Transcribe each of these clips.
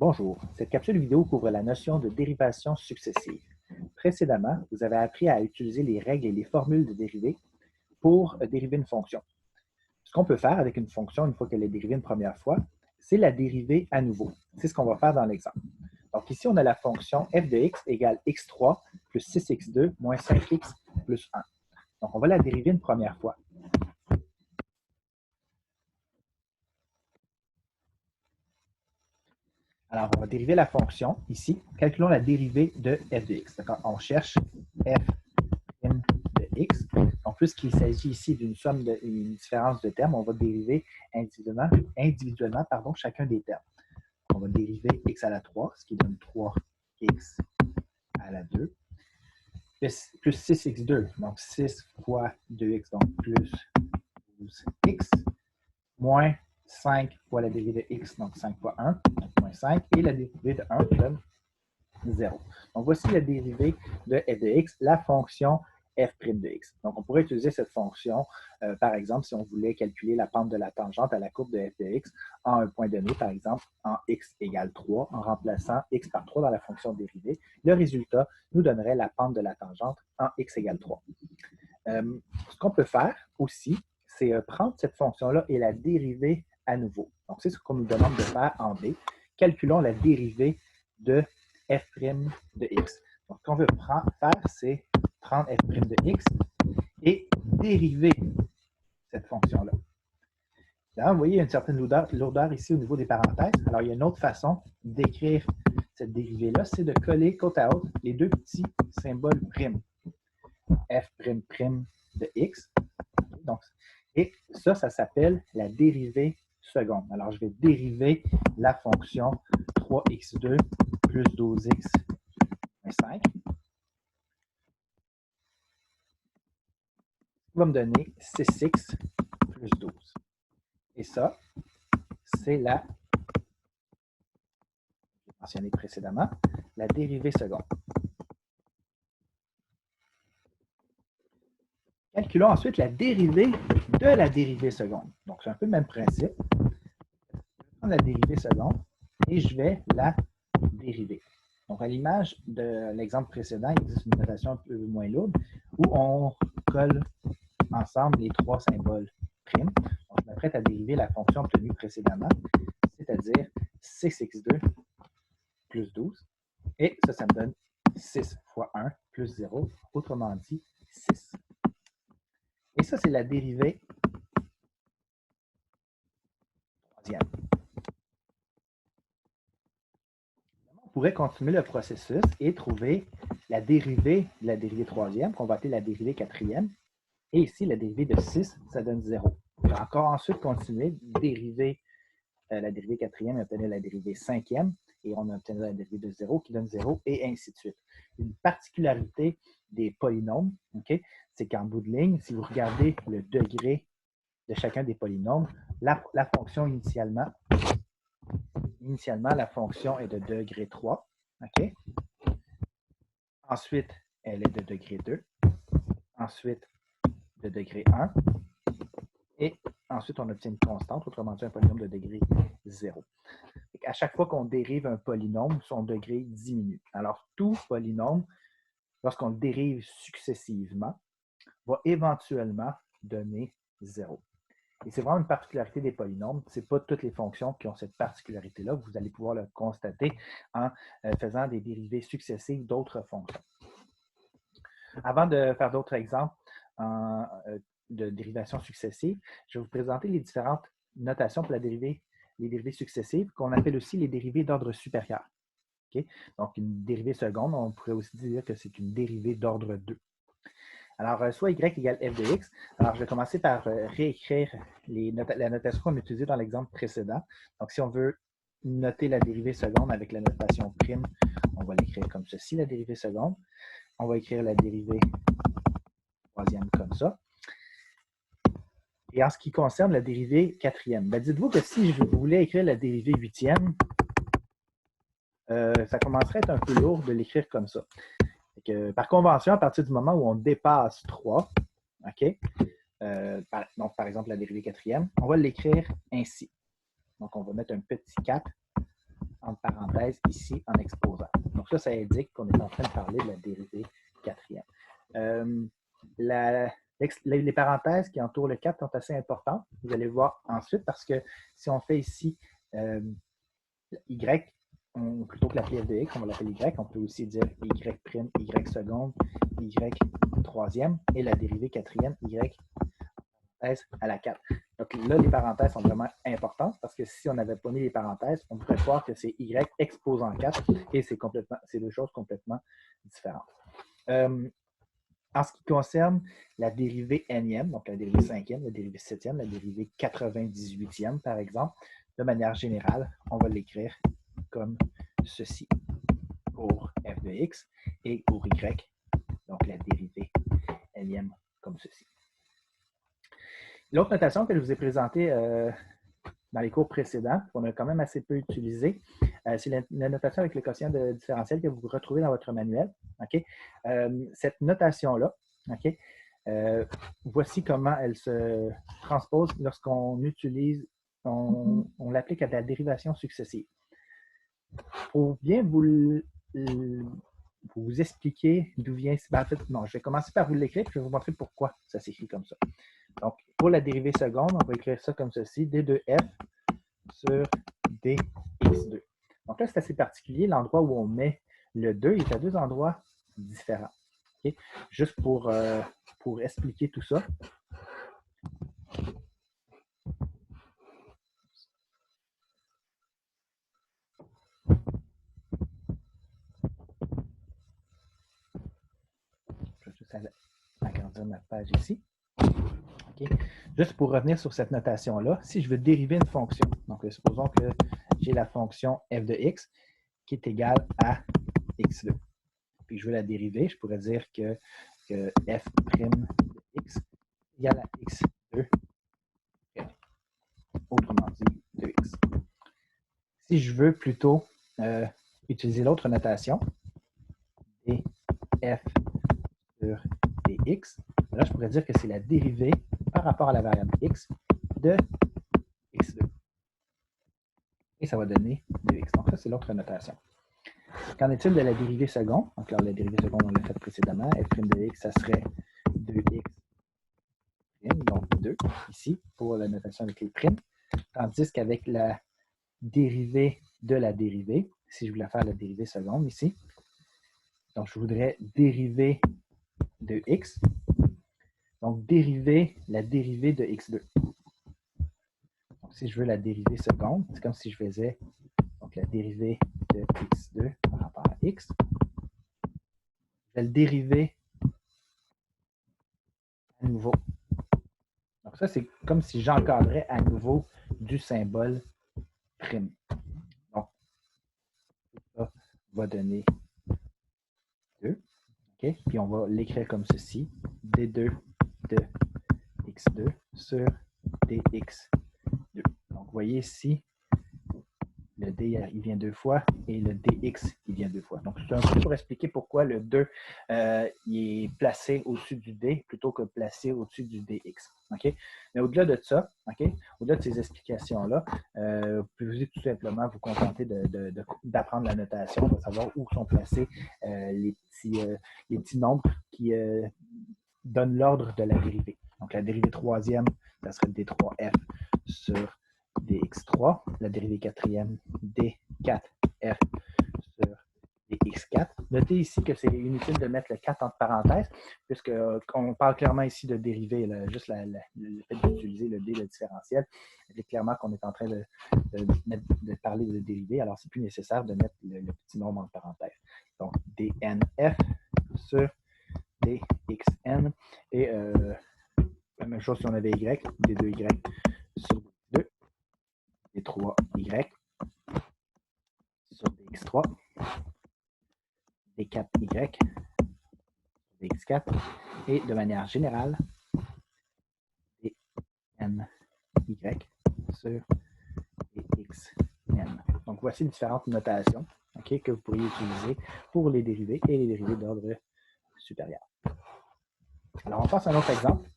Bonjour, cette capsule vidéo couvre la notion de dérivation successive. Précédemment, vous avez appris à utiliser les règles et les formules de dérivée pour dériver une fonction. Ce qu'on peut faire avec une fonction, une fois qu'elle est dérivée une première fois, c'est la dériver à nouveau. C'est ce qu'on va faire dans l'exemple. Donc ici, on a la fonction f de x égale x3 plus 6x2 moins 5x plus 1. Donc on va la dériver une première fois. Alors, on va dériver la fonction ici. Calculons la dérivée de f de x. On cherche f' de x. Donc, puisqu'il s'agit ici d'une somme d'une différence de termes, on va dériver individuellement chacun des termes. On va dériver x à la 3, ce qui donne 3x à la 2, plus 6x2, donc 6 fois 2x, donc plus 12x, moins 5 fois la dérivée de x, donc 5 fois 1, donc moins 5, et la dérivée de 1 donne 0. Donc, voici la dérivée de f de x, la fonction f' de x. Donc, on pourrait utiliser cette fonction, par exemple, si on voulait calculer la pente de la tangente à la courbe de f de x en un point donné, par exemple, en x égale 3, en remplaçant x par 3 dans la fonction dérivée. Le résultat nous donnerait la pente de la tangente en x égale 3. Ce qu'on peut faire aussi, c'est prendre cette fonction-là et la dériver à nouveau. Donc, c'est ce qu'on nous demande de faire en B. Calculons la dérivée de f' de x. Donc, ce qu'on veut faire, c'est prendre f' de x et dériver cette fonction-là. Là, vous voyez, il y a une certaine lourdeur ici au niveau des parenthèses. Alors, il y a une autre façon d'écrire cette dérivée-là, c'est de coller côte à côte les deux petits symboles primes. F' de x. Donc, et ça s'appelle la dérivée seconde. Alors, je vais dériver la fonction 3x2 plus 12x moins 5. Qui va me donner 6x plus 12. Et ça, c'est la, j'ai mentionné précédemment, la dérivée seconde. Calculons ensuite la dérivée de la dérivée seconde. Donc, c'est un peu le même principe. Je vais prendre la dérivée seconde et je vais la dériver. Donc, à l'image de l'exemple précédent, il existe une notation un peu moins lourde où on colle ensemble les trois symboles primes. Donc, je m'apprête à dériver la fonction obtenue précédemment, c'est-à-dire 6x2 plus 12. Et ça me donne 6 fois 1 plus 0, autrement dit 6. Et ça, c'est la dérivée troisième. On pourrait continuer le processus et trouver la dérivée de la dérivée troisième, qu'on va appeler la dérivée quatrième. Et ici, la dérivée de 6, ça donne 0. On va encore ensuite continuer, dériver la dérivée quatrième et obtenir la dérivée cinquième. Et on obtient la dérivée de 0 qui donne 0, et ainsi de suite. Une particularité des polynômes, okay, c'est qu'en bout de ligne, si vous regardez le degré de chacun des polynômes, la fonction initialement, la fonction est de degré 3. Okay? Ensuite, elle est de degré 2. Ensuite, de degré 1. Et ensuite, on obtient une constante, autrement dit un polynôme de degré 0. À chaque fois qu'on dérive un polynôme, son degré diminue. Alors, tout polynôme, lorsqu'on le dérive successivement, va éventuellement donner 0. Et c'est vraiment une particularité des polynômes. Ce n'est pas toutes les fonctions qui ont cette particularité-là. Vous allez pouvoir le constater en faisant des dérivées successives d'autres fonctions. Avant de faire d'autres exemples de dérivation successive, je vais vous présenter les différentes notations pour les dérivées successives, qu'on appelle aussi les dérivées d'ordre supérieur. Okay? Donc, une dérivée seconde, on pourrait aussi dire que c'est une dérivée d'ordre 2. Alors, soit y égale f de x. Alors, je vais commencer par réécrire la notation qu'on a utilisée dans l'exemple précédent. Donc, si on veut noter la dérivée seconde avec la notation prime, on va l'écrire comme ceci, la dérivée seconde. On va écrire la dérivée troisième comme ça. Et en ce qui concerne la dérivée quatrième, dites-vous que si je voulais écrire la dérivée huitième, ça commencerait à être un peu lourd de l'écrire comme ça. Par convention, à partir du moment où on dépasse 3, okay, donc par exemple la dérivée quatrième, on va l'écrire ainsi. Donc on va mettre un petit 4 entre parenthèses ici en exposant. Donc ça indique qu'on est en train de parler de la dérivée quatrième. Les parenthèses qui entourent le 4 sont assez importantes. Vous allez voir ensuite parce que si on fait ici Y, plutôt que l'appeler f de x, on va l'appeler Y. On peut aussi dire Y', Y seconde, Y troisième et la dérivée quatrième, Y à la 4. Donc là, les parenthèses sont vraiment importantes parce que si on n'avait pas mis les parenthèses, on pourrait croire que c'est Y exposant 4 et c'est deux choses complètement différentes. En ce qui concerne la dérivée nème, donc la dérivée cinquième, la dérivée septième, la dérivée 98e, par exemple, de manière générale, on va l'écrire comme ceci pour f de x et pour y, donc la dérivée nème comme ceci. L'autre notation que je vous ai présentée dans les cours précédents, qu'on a quand même assez peu utilisée, c'est la notation avec le quotient de différentiel que vous retrouvez dans votre manuel. Okay? Cette notation-là, okay, voici comment elle se transpose lorsqu'on utilise, on l'applique à la dérivation successive. Pour bien vous expliquer d'où vient... En fait, non, je vais commencer par vous l'écrire, puis je vais vous montrer pourquoi ça s'écrit comme ça. Donc, pour la dérivée seconde, on va écrire ça comme ceci, d2f sur dx2. Donc là, c'est assez particulier. L'endroit où on met le 2, il est à deux endroits différents. Okay? Juste pour expliquer tout ça. Je vais juste agrandir ma page ici. Okay. Juste pour revenir sur cette notation-là, si je veux dériver une fonction, donc supposons que j'ai la fonction f de x qui est égale à x2. Puis je veux la dériver, je pourrais dire que f' de x égale à x2, autrement dit 2x. Si je veux plutôt utiliser l'autre notation, df sur dx, là je pourrais dire que c'est la dérivée par rapport à la variable x de x2. Et ça va donner 2x. Donc ça, c'est l'autre notation. Qu'en est-il de la dérivée seconde? Donc là, la dérivée seconde, on l'a fait précédemment. f' de x, ça serait 2x', donc 2, ici, pour la notation avec les primes. Tandis qu'avec la dérivée de la dérivée, si je voulais faire la dérivée seconde ici, donc je voudrais dériver de x, donc dériver la dérivée de x2. Donc si je veux la dérivée seconde, c'est comme si je faisais donc, la dérivée de x2 par rapport à x. Je vais le dériver à nouveau. Donc ça, c'est comme si j'encadrais à nouveau du symbole prime. Donc, ça va donner 2. Okay? Puis on va l'écrire comme ceci, d2 de x2 sur dx2. Donc, vous voyez ici, le d, il vient deux fois, et le dx, il vient deux fois. Donc, c'est un peu pour expliquer pourquoi le 2 il est placé au-dessus du d plutôt que placé au-dessus du dx. Okay? Mais au-delà de ça, okay? Au-delà de ces explications-là, vous pouvez tout simplement vous contenter d'apprendre la notation, de savoir où sont placés les petits nombres qui donnent l'ordre de la dérivée. Donc, la dérivée troisième, ça serait d3f sur dx3, la dérivée quatrième, d4f sur dx4. Notez ici que c'est inutile de mettre le 4 entre parenthèses, puisqu'on parle clairement ici de dériver, juste le fait d'utiliser le d, le différentiel, c'est clairement qu'on est en train de parler de dériver, alors c'est plus nécessaire de mettre le petit nombre entre parenthèses. Donc, dnf sur dxn, et la même chose si on avait y, d2y sur d2, d3y sur dx3, d4y sur dx4, et de manière générale, dny sur dxn. Donc voici différentes notations okay, que vous pourriez utiliser pour les dérivés et les dérivés d'ordre supérieur. Alors on passe à un autre exemple.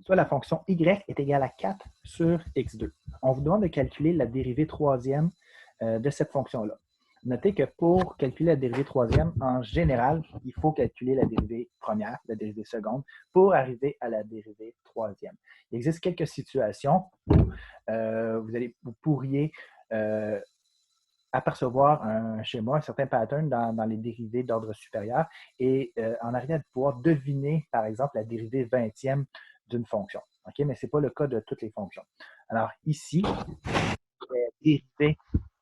Soit la fonction y est égale à 4 sur x2. On vous demande de calculer la dérivée troisième de cette fonction-là. Notez que pour calculer la dérivée troisième, en général, il faut calculer la dérivée première, la dérivée seconde, pour arriver à la dérivée troisième. Il existe quelques situations où vous pourriez apercevoir un schéma, un certain pattern dans les dérivées d'ordre supérieur et en arrivant à pouvoir deviner, par exemple, la dérivée vingtième d'une fonction. Okay? Mais ce n'est pas le cas de toutes les fonctions. Alors ici, je vais dériver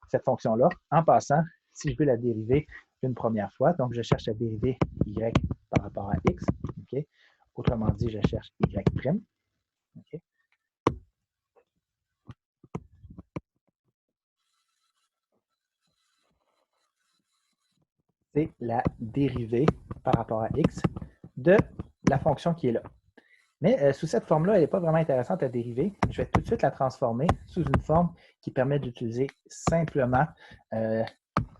cette fonction-là. En passant, si je veux la dériver une première fois, donc je cherche à dériver y par rapport à x. Okay? Autrement dit, je cherche y'. Okay? C'est la dérivée par rapport à x de la fonction qui est là. Mais sous cette forme-là, elle n'est pas vraiment intéressante à dériver. Je vais tout de suite la transformer sous une forme qui permet d'utiliser simplement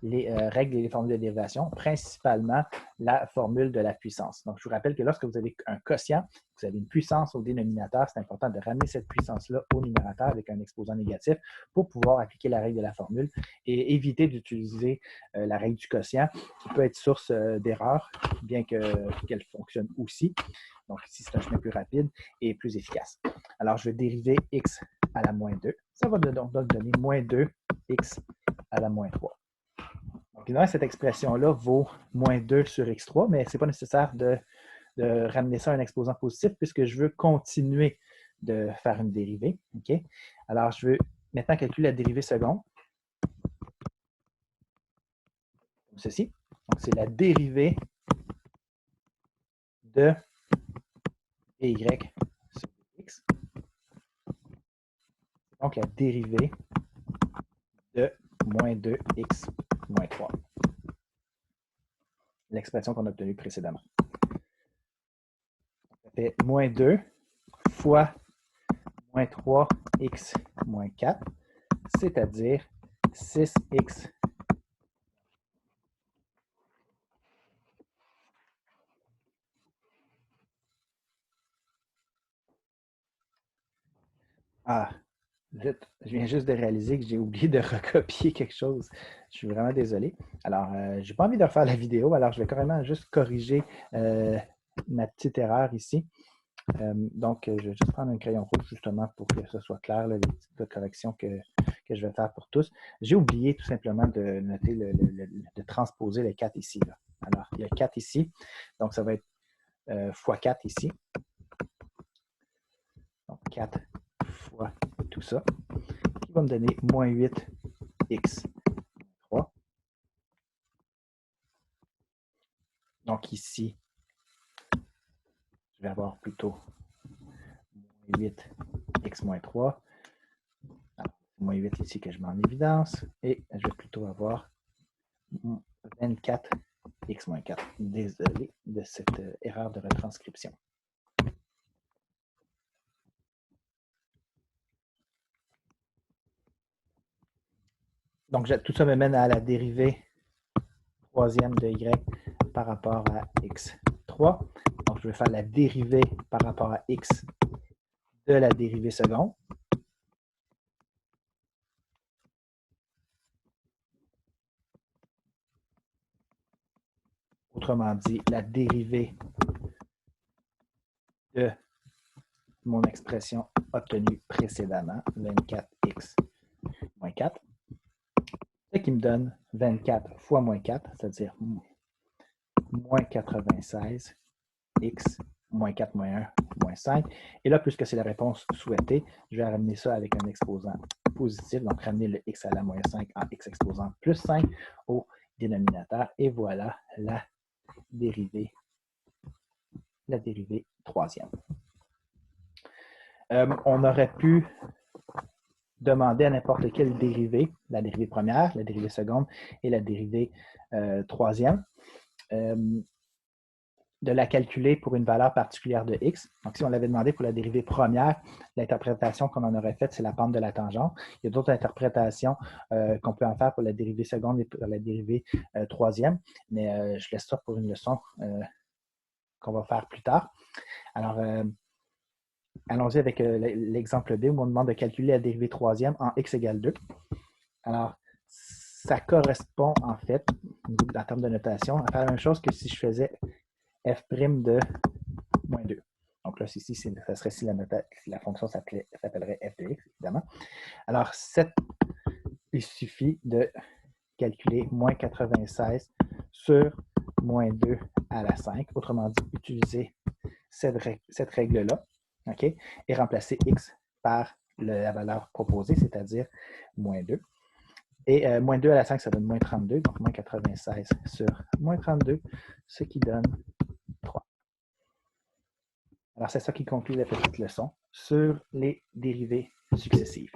les règles et les formules de dérivation, principalement la formule de la puissance. Donc, je vous rappelle que lorsque vous avez un quotient, vous avez une puissance au dénominateur, c'est important de ramener cette puissance-là au numérateur avec un exposant négatif pour pouvoir appliquer la règle de la formule et éviter d'utiliser la règle du quotient qui peut être source d'erreur, bien qu'elle fonctionne aussi. Donc, ici, c'est un chemin plus rapide et plus efficace. Alors, je vais dériver x à la moins 2. Ça va donc donner moins 2x à la moins 3. Donc, évidemment, cette expression-là vaut moins 2 sur x3, mais ce n'est pas nécessaire de ramener ça à un exposant positif puisque je veux continuer de faire une dérivée. Okay? Alors, je veux maintenant calculer la dérivée seconde. Comme ceci. Donc, c'est la dérivée de dy sur dx. Donc, la dérivée de moins 2x moins 3. L'expression qu'on a obtenue précédemment. Ça fait moins 2 fois moins 3x moins 4, c'est-à-dire 6x je viens juste de réaliser que j'ai oublié de recopier quelque chose. Je suis vraiment désolé. Alors, je n'ai pas envie de refaire la vidéo, alors je vais carrément juste corriger ma petite erreur ici. Donc, je vais juste prendre un crayon rouge justement pour que ce soit clair, là, les petites corrections que je vais faire pour tous. J'ai oublié tout simplement de noter, de transposer le 4 ici. Là. Alors, il y a 4 ici, donc ça va être fois 4 ici. Donc, 4 fois tout ça, qui va me donner moins 8x 3. Donc ici, je vais avoir plutôt moins 8x moins 3. Alors, moins 8 ici que je mets en évidence. Et je vais plutôt avoir 24x moins 4. Désolé de cette erreur de retranscription. Donc, tout ça me mène à la dérivée troisième de y par rapport à x3. Donc, je vais faire la dérivée par rapport à x de la dérivée seconde. Autrement dit, la dérivée de mon expression obtenue précédemment, 24x moins 4. Ce qui me donne 24 fois moins 4, c'est-à-dire moins 96, x, moins 4, moins 1, moins 5. Et là, puisque c'est la réponse souhaitée, je vais ramener ça avec un exposant positif, donc ramener le x à la moins 5 en x exposant plus 5 au dénominateur. Et voilà la dérivée troisième. On aurait pu demander à n'importe quelle dérivée, la dérivée première, la dérivée seconde et la dérivée troisième, de la calculer pour une valeur particulière de x. Donc, si on l'avait demandé pour la dérivée première, l'interprétation qu'on en aurait faite, c'est la pente de la tangente. Il y a d'autres interprétations qu'on peut en faire pour la dérivée seconde et pour la dérivée troisième, mais je laisse ça pour une leçon qu'on va faire plus tard. Alors, allons-y avec l'exemple B où on demande de calculer la dérivée troisième en x égale 2. Alors, ça correspond en fait, en termes de notation, à faire la même chose que si je faisais f' de moins 2. Donc là, ici, ça serait si la fonction s'appellerait f de x, évidemment. Alors, il suffit de calculer moins 96 sur moins 2 à la 5. Autrement dit, utiliser cette règle-là, OK, et remplacer x par la valeur proposée, c'est-à-dire moins 2. Et moins 2 à la 5, ça donne moins 32, donc moins 96 sur moins 32, ce qui donne 3. Alors, c'est ça qui conclut la petite leçon sur les dérivées successives.